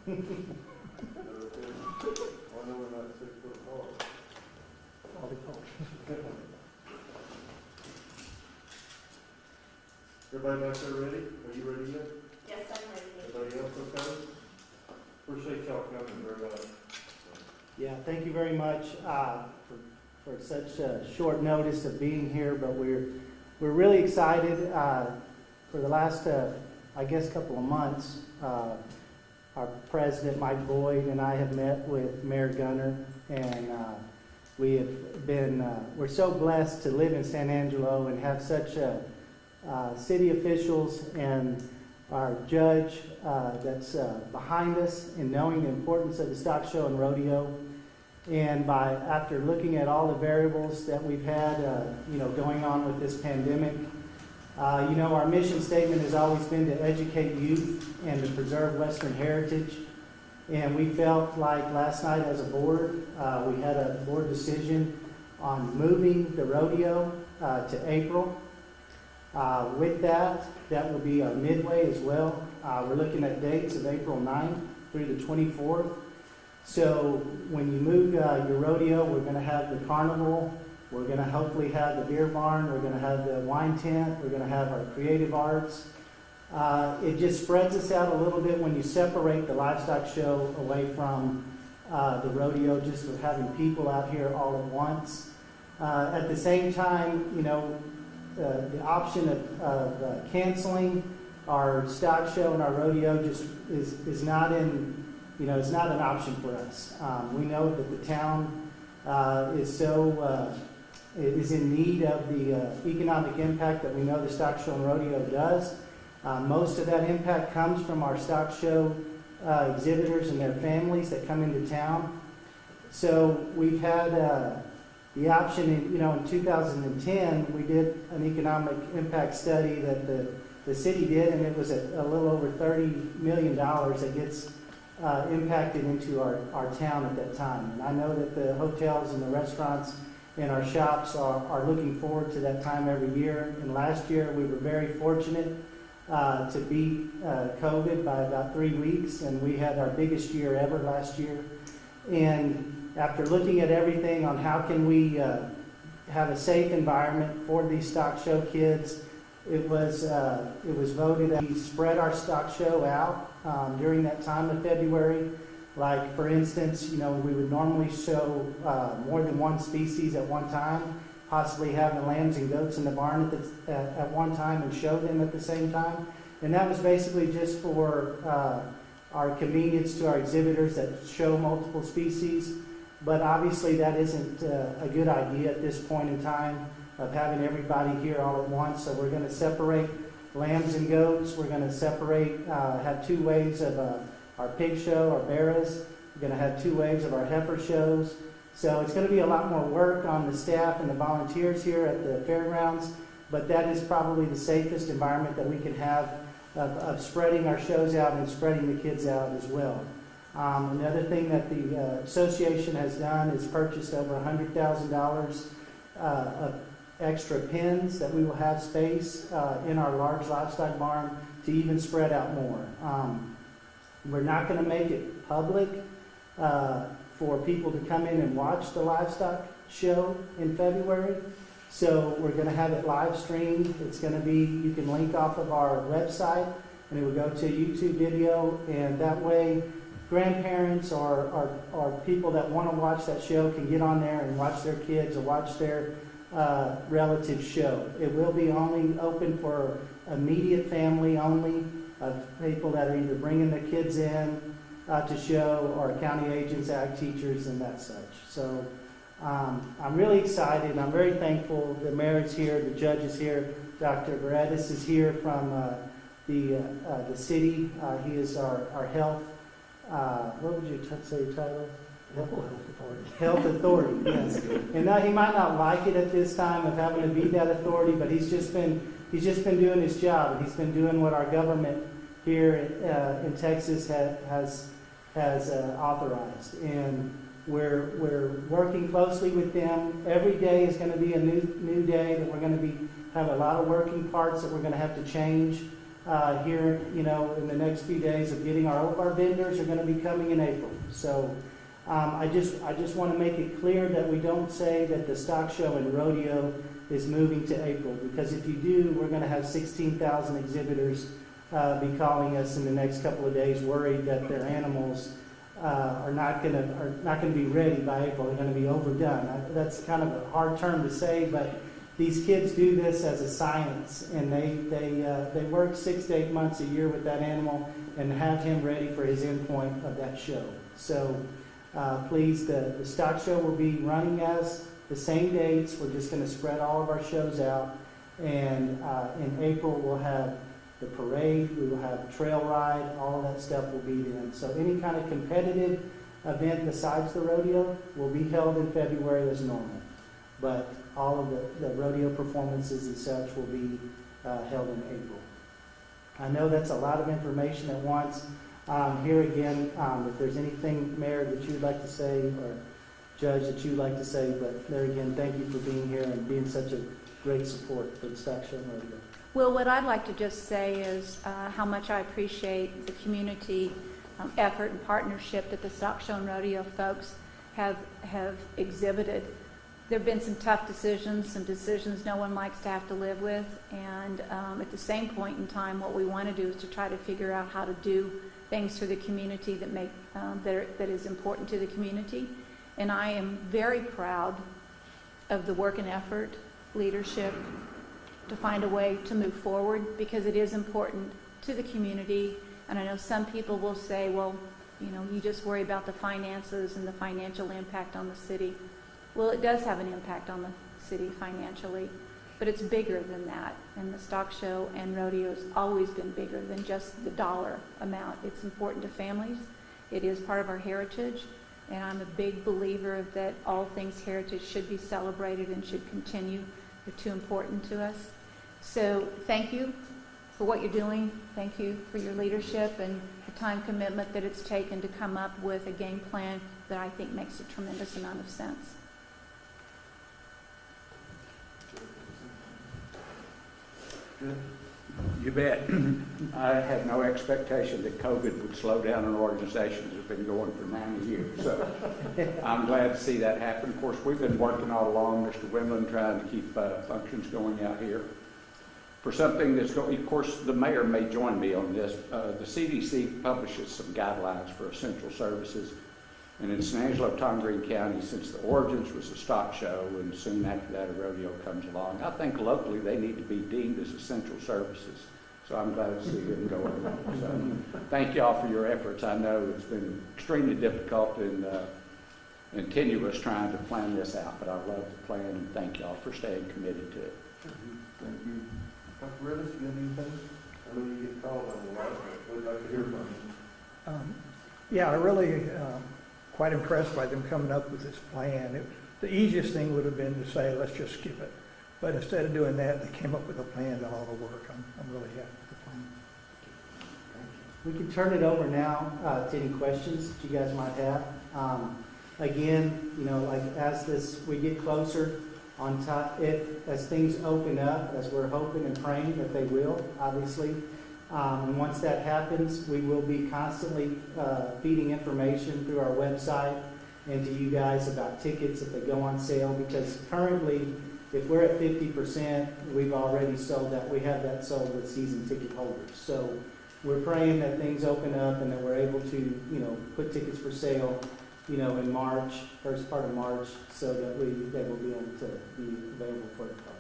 I know we're not 6 foot apart. I'll be cold. Everybody back there ready? Are you ready yet? Yes, I'm ready. Everybody else okay? Appreciate y'all coming very much. Yeah, thank you very much for such short notice of being here, but we're really excited. For the last, I guess, couple of months, our president, Mike Boyd, and I have met with Mayor Gunner, and we have been, we're so blessed to live in San Angelo and have such city officials and our judge that's behind us in knowing the importance of the stock show and rodeo. And after looking at all the variables that we've had, going on with this pandemic, our mission statement has always been to educate youth and to preserve Western heritage. And we felt like last night as a board, we had a board decision on moving the rodeo to April. With that will be our midway as well. We're looking at dates of April 9th through the 24th. So when you move your rodeo, we're going to have the carnival. We're going to hopefully have the beer barn. We're going to have the wine tent. We're going to have our creative arts. It just spreads us out a little bit when you separate the livestock show away from the rodeo, just with having people out here all at once. At the same time, the option of canceling our stock show and our rodeo just is not in, it's not an option for us. We know that the town is in need of the economic impact that we know the stock show and rodeo does. Most of that impact comes from our stock show exhibitors and their families that come into town. So we've had the option, in 2010, we did an economic impact study that the city did, and it was a little over $30 million that gets impacted into our town at that time. And I know that the hotels and the restaurants and our shops are looking forward to that time every year. And last year, we were very fortunate to beat COVID by about 3 weeks, and we had our biggest year ever last year. And after looking at everything on how can we have a safe environment for these stock show kids, it was voted that we spread our stock show out during that time of February. Like, for instance, we would normally show more than one species at one time, possibly have the lambs and goats in the barn at one time and show them at the same time. And that was basically just for our convenience to our exhibitors that show multiple species. But obviously that isn't a good idea at this point in time of having everybody here all at once. So we're going to separate lambs and goats. We're going to separate, have 2 waves of our pig show, our barras. We're going to have 2 waves of our heifer shows. So it's going to be a lot more work on the staff and the volunteers here at the fairgrounds, but that is probably the safest environment that we can have of spreading our shows out and spreading the kids out as well. Another thing that the association has done is purchased over $100,000 of extra pens that we will have space in our large livestock barn to even spread out more. We're not going to make it public for people to come in and watch the livestock show in February. So we're going to have it live streamed. It's going to be, you can link off of our website and it will go to a YouTube video, and that way grandparents or people that want to watch that show can get on there and watch their kids or watch their relative show. It will be only open for immediate family only, of people that are either bringing their kids in to show, or county agents, ag teachers, and that such. So I'm really excited, and I'm very thankful. The mayor is here, the judge is here, Dr. Beretis is here from the city. He is our health, what would you say your title? Health authority. Health authority, yes. And now he might not like it at this time of having to be that authority, but he's just been doing his job, and he's been doing what our government here in Texas has authorized. And we're working closely with them. Every day is going to be a new day that we're going to have a lot of working parts that we're going to have to change here, in the next few days of getting all of our vendors are going to be coming in April. So I just want to make it clear that we don't say that the stock show and rodeo is moving to April, because if you do, we're going to have 16,000 exhibitors be calling us in the next couple of days, worried that their animals are not going to be ready by April. They're going to be overdone. That's kind of a hard term to say, but these kids do this as a science, and they work 6 to 8 months a year with that animal and have him ready for his endpoint of that show. So please, the stock show will be running as the same dates. We're just going to spread all of our shows out, and in April we'll have the parade, we will have a trail ride, all of that stuff will be then. So any kind of competitive event besides the rodeo will be held in February as normal. But all of the rodeo performances and such will be held in April. I know that's a lot of information at once. Here again, if there's anything, Mayor, that you'd like to say, or Judge, that you'd like to say, but there again, thank you for being here and being such a great support for the stock show and rodeo. Well, what I'd like to just say is how much I appreciate the community effort and partnership that the stock show and rodeo folks have exhibited. There have been some tough decisions, some decisions no one likes to have to live with, and at the same point in time, what we want to do is to try to figure out how to do things for the community that is important to the community. And I am very proud of the work and effort, leadership, to find a way to move forward, because it is important to the community. And I know some people will say, well, you just worry about the finances and the financial impact on the city. Well, it does have an impact on the city financially, but it's bigger than that. And the stock show and rodeo has always been bigger than just the dollar amount. It's important to families. It is part of our heritage. And I'm a big believer that all things heritage should be celebrated and should continue. They're too important to us. So thank you for what you're doing. Thank you for your leadership and the time commitment that it's taken to come up with a game plan that I think makes a tremendous amount of sense. You bet. I had no expectation that COVID would slow down an organization that's been going for 90 years. So I'm glad to see that happen. Of course, we've been working all along, Mr. Wimlin, trying to keep functions going out here. For something that's going, of course, the mayor may join me on this. The CDC publishes some guidelines for essential services. And in San Angelo, Tongarine County, since the origins was a stock show, and soon after that a rodeo comes along, I think locally they need to be deemed as essential services. So I'm glad to see them going along. So thank you all for your efforts. I know it's been extremely difficult and tenuous trying to plan this out, but I love the plan, and thank you all for staying committed to it. Thank you. Dr. Willis, you have anything? I know you get called on a lot, but we'd like to hear from you. Yeah, I really quite impressed by them coming up with this plan. The easiest thing would have been to say, let's just skip it. But instead of doing that, they came up with a plan to all the work. I'm really happy with the plan. We can turn it over now to any questions that you guys might have. Again, like as we get closer on top, as things open up, as we're hoping and praying that they will, obviously. And once that happens, we will be constantly feeding information through our website and to you guys about tickets if they go on sale, because currently, if we're at 50%, we've already sold that. We have that sold with season ticket holders. So we're praying that things open up and that we're able to, put tickets for sale, in March, first part of March, so that they will be able to be available for the public.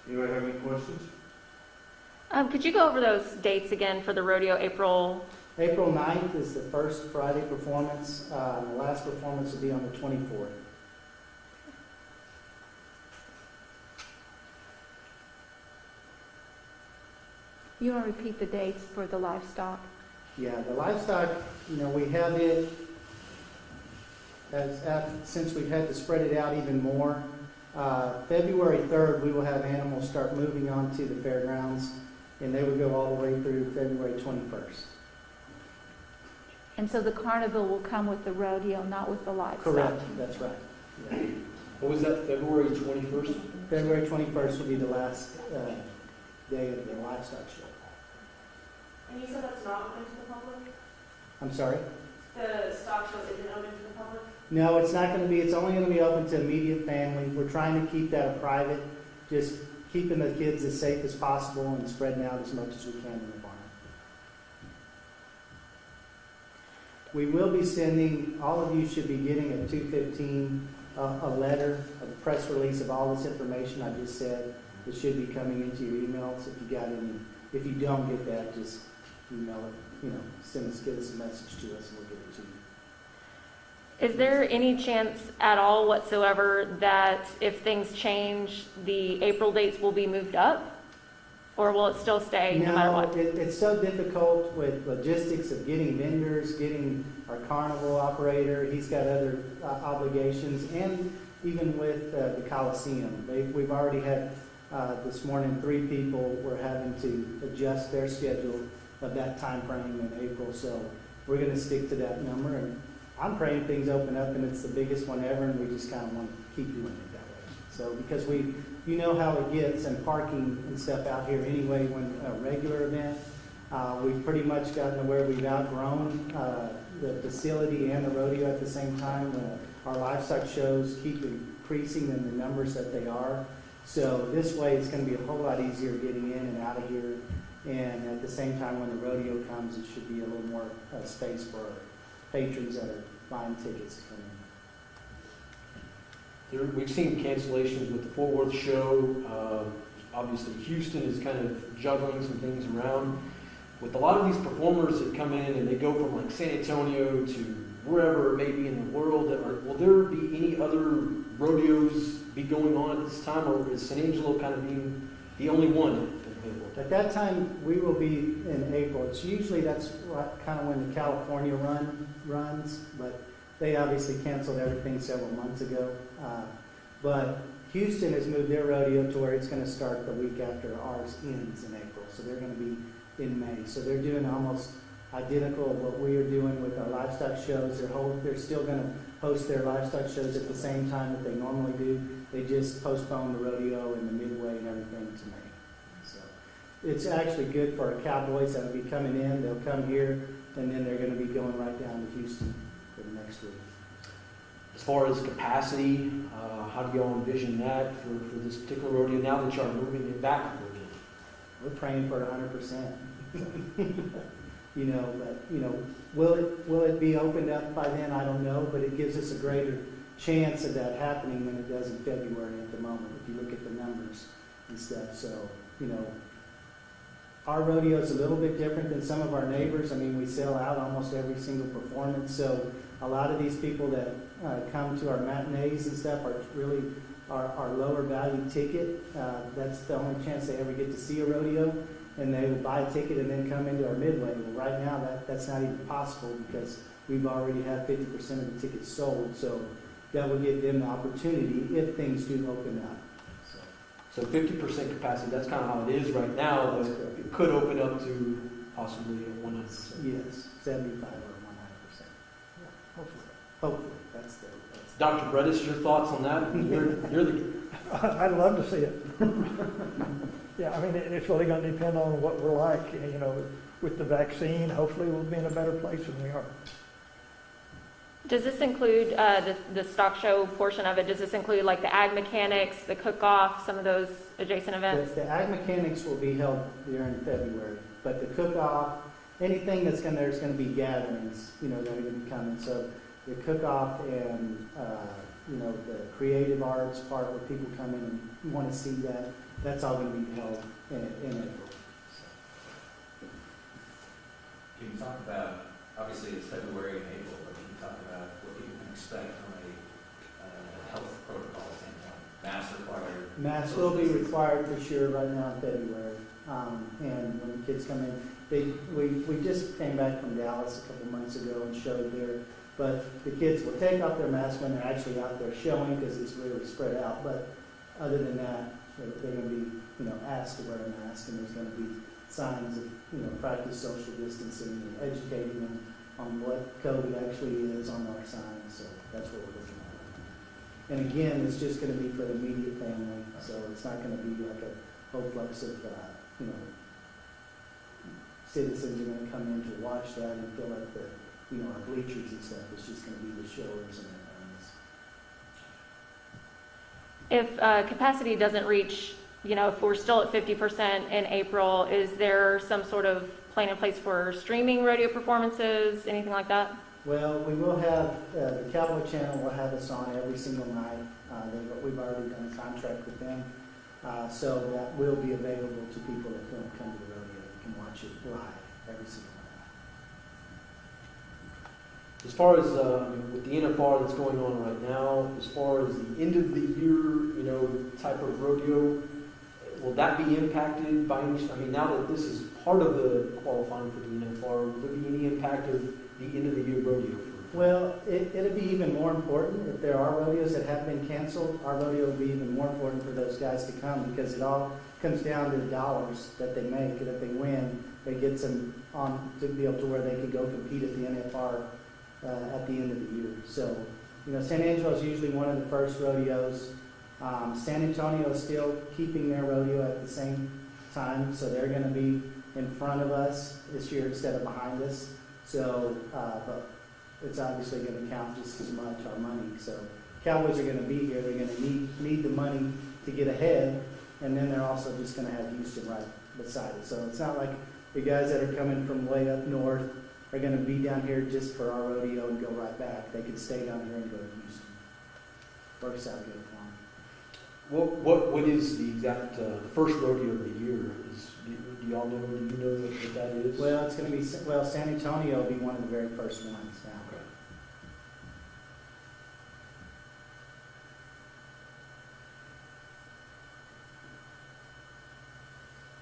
Anybody have any questions? Could you go over those dates again for the rodeo? April 9th is the first Friday performance. The last performance will be on the 24th. You want to repeat the dates for the livestock? Yeah, the livestock, we have it since we've had to spread it out even more. February 3rd, we will have animals start moving on to the fairgrounds, and they will go all the way through February 21st. And so the carnival will come with the rodeo, not with the livestock. Correct, that's right. Yeah. What was that, February 21st? February 21st will be the last day of the livestock show. And you said that's not open to the public? I'm sorry? The stock show isn't open to the public? No, it's not going to be. It's only going to be open to immediate family. We're trying to keep that a private, just keeping the kids as safe as possible and spreading out as much as we can in the barn. We will be sending, all of you should be getting at 2:15 a letter, a press release of all this information I just said. It should be coming into your emails. If you got any, if you don't get that, just email it. You know, give us a message to us and we'll get it to you. Is there any chance at all whatsoever that if things change, the April dates will be moved up? Or will it still stay no matter what? It's so difficult with logistics of getting vendors, getting our carnival operator. He's got other obligations, and even with the Coliseum. We've already had, this morning, 3 people were having to adjust their schedule of that time frame in April. So we're going to stick to that number. And I'm praying things open up, and it's the biggest one ever, and we just kind of want to keep doing it that way. So because you know how it gets, and parking and stuff out here anyway when a regular event, we've pretty much gotten to where we've outgrown the facility and the rodeo at the same time. Our livestock shows keep increasing in the numbers that they are. So this way it's going to be a whole lot easier getting in and out of here. And at the same time when the rodeo comes, it should be a little more space for our patrons that are buying tickets to come in. We've seen cancellations with the Fort Worth show. Obviously, Houston is kind of juggling some things around. With a lot of these performers that come in and they go from like San Antonio to wherever it may be in the world, will there be any other rodeos be going on at this time, or is San Angelo kind of being the only one? At that time, we will be in April. It's usually that's kind of when the California runs, but they obviously canceled everything several months ago. But Houston has moved their rodeo to where it's going to start the week after ours ends in April. So they're going to be in May. So they're doing almost identical of what we are doing with our livestock shows. They're still going to host their livestock shows at the same time that they normally do. They just postponed the rodeo and the midway and everything to May. So it's actually good for our cowboys that will be coming in. They'll come here, and then they're going to be going right down to Houston for the next week. As far as capacity, how do y'all envision that for this particular rodeo now that y'all are moving it back a little bit? We're praying for 100%. Will it be opened up by then? I don't know, but it gives us a greater chance of that happening than it does in February at the moment, if you look at the numbers and stuff. So, our rodeo is a little bit different than some of our neighbors. I mean, we sell out almost every single performance. So a lot of these people that come to our matinees and stuff are really our lower value ticket. That's the only chance they ever get to see a rodeo. And they will buy a ticket and then come into our midway. Well, right now, that's not even possible because we've already had 50% of the tickets sold. So that will give them the opportunity if things do open up. So 50% capacity, that's kind of how it is right now, but it could open up to possibly 100%. Yes, 75 or 100%. Yeah, hopefully. That's Dr. Bredis, your thoughts on that? You're the... I'd love to see it. Yeah, I mean, it's really going to depend on what we're like. With the vaccine, hopefully we'll be in a better place than we are. Does this include the stock show portion of it? Does this include like the ag mechanics, the cook-off, some of those adjacent events? The ag mechanics will be held during February, but the cook-off, anything there's going to be gatherings, that are going to be coming. So the cook-off and the creative arts part where people come in and want to see that, that's all going to be held in April. Can you talk about, obviously it's February and April, but can you talk about what people can expect from a health protocol standpoint? Masks required? Masks will be required for sure right now in February. And when the kids come in, we just came back from Dallas a couple months ago and showed there. But the kids will take off their masks when they're actually out there showing because it's really spread out. But other than that, they're going to be, asked to wear a mask, and there's going to be signs of, practice social distancing and educating them on what COVID actually is on our signs. So that's what we're looking at. And again, it's just going to be for the immediate family, so it's not going to be like a whole flux of, citizens are going to come in to watch that and fill up the, our bleachers and stuff. It's just going to be the showers and their families. If capacity doesn't reach, if we're still at 50% in April, is there some sort of plan in place for streaming rodeo performances, anything like that? Well, we will have, the Cowboy Channel will have us on every single night. We've already done a contract with them. So that will be available to people that don't come to the rodeo. You can watch it live every single night. As far as with the NFR that's going on right now, as far as the end of the year, type of rodeo, will that be impacted by any? I mean, now that this is part of the qualifying for the NFR, will there be any impact of the end of the year rodeo? Well, it'll be even more important if there are rodeos that have been canceled. Our rodeo will be even more important for those guys to come because it all comes down to the dollars that they make, and if they win, it gets them on to be able to where they can go compete at the NFR at the end of the year. So, San Angelo is usually one of the first rodeos. San Antonio is still keeping their rodeo at the same time, so they're going to be in front of us this year instead of behind us. So, but it's obviously going to count just as much, our money. So Cowboys are going to be here. They're going to need the money to get ahead, and then they're also just going to have Houston right beside it. So it's not like the guys that are coming from way up north are going to be down here just for our rodeo and go right back. They could stay down here and go to Houston. Works out good for them. What is the exact the first rodeo of the year? Do y'all know? Do you know what that is? Well, it's going to be San Antonio will be one of the very first ones now.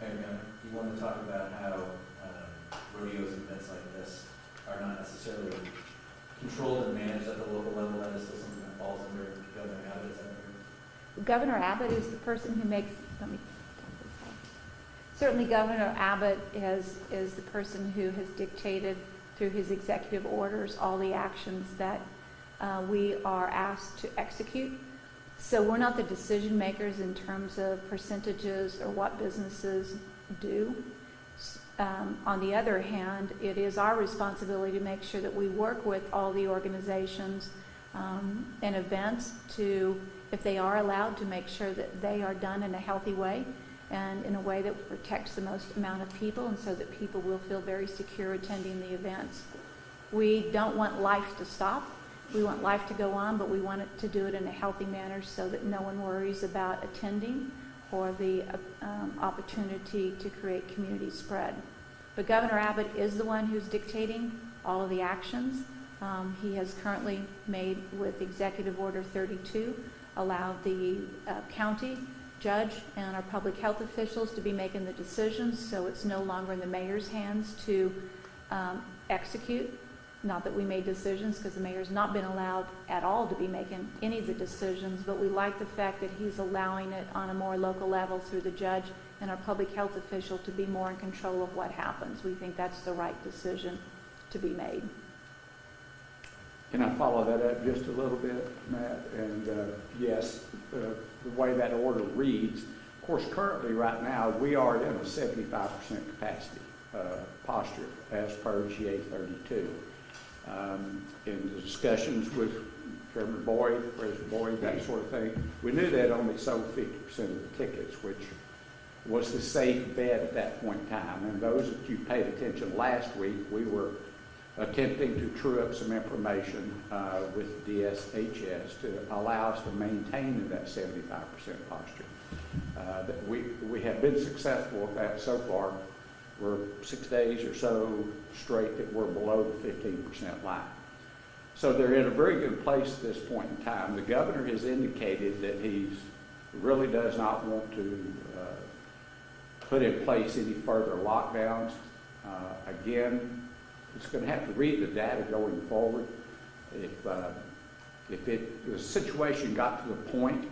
Okay. Mayor, you want to talk about how rodeos and events like this are not necessarily controlled and managed at the local level. That is still something that falls under Governor Abbott. Is that right? Governor Abbott is the person who makes, certainly Governor Abbott is the person who has dictated through his executive orders all the actions that we are asked to execute. So we're not the decision makers in terms of percentages or what businesses do. On the other hand, it is our responsibility to make sure that we work with all the organizations and events to, if they are allowed, to make sure that they are done in a healthy way and in a way that protects the most amount of people, and so that people will feel very secure attending the events. We don't want life to stop. We want life to go on, but we want it to do it in a healthy manner so that no one worries about attending or the opportunity to create community spread. But Governor Abbott is the one who's dictating all of the actions. He has currently made, with Executive Order 32, allowed the county judge and our public health officials to be making the decisions, so it's no longer in the mayor's hands to execute. Not that we made decisions, because the mayor's not been allowed at all to be making any of the decisions, but we like the fact that he's allowing it on a more local level through the judge and our public health official to be more in control of what happens. We think that's the right decision to be made. Can I follow that up just a little bit, Matt? And yes, the way that order reads, of course, currently right now, we are in a 75% capacity posture as per GA 32. In the discussions with Chairman Boyd, President Boyd, that sort of thing, we knew that only sold 50% of the tickets, which was the safe bet at that point in time. And those that you paid attention last week, we were attempting to true up some information with DSHS to allow us to maintain that 75% posture. That we have been successful at that so far. We're 6 days or so straight that we're below the 15% line. So they're in a very good place at this point in time. The governor has indicated that he really does not want to put in place any further lockdowns. Again, it's going to have to read the data going forward. If the situation got to the point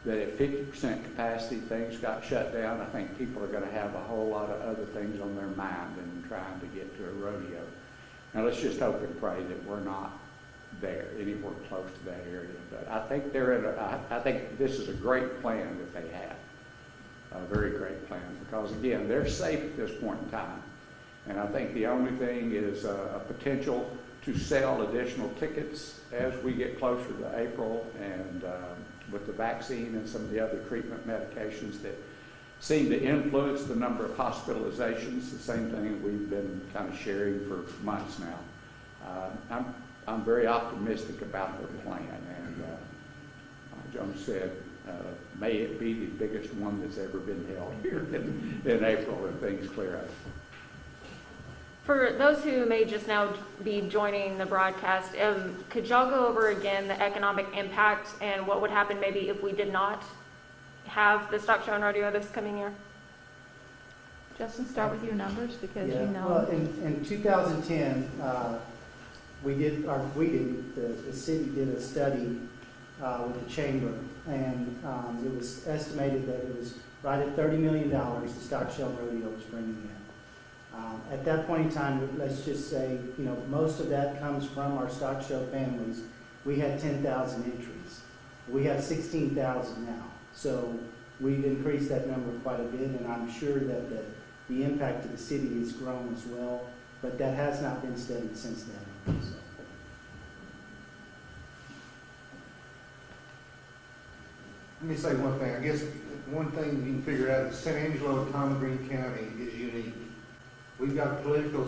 that at 50% capacity things got shut down, I think people are going to have a whole lot of other things on their mind than trying to get to a rodeo. Now let's just hope and pray that we're not there, anywhere close to that area. But I think I think this is a great plan that they have, a very great plan, because again, they're safe at this point in time. And I think the only thing is a potential to sell additional tickets as we get closer to April, and with the vaccine and some of the other treatment medications that seem to influence the number of hospitalizations, the same thing we've been kind of sharing for months now. I'm very optimistic about their plan, and John said, may it be the biggest one that's ever been held here in April if things clear up. For those who may just now be joining the broadcast, could y'all go over again the economic impact and what would happen maybe if we did not have the stock show and rodeo this coming year? Justin, start with your numbers because Yeah, you know. well, in 2010, the city did a study with the chamber, and it was estimated that it was right at $30 million the stock show and rodeo was bringing in. At that point in time, let's just say, most of that comes from our stock show families. We had 10,000 entries. We have 16,000 now. So we've increased that number quite a bit, and I'm sure that the impact to the city has grown as well, but that has not been studied since then. So. Let me say one thing. I guess one thing you can figure out is San Angelo and Tom Green County is unique. We've got political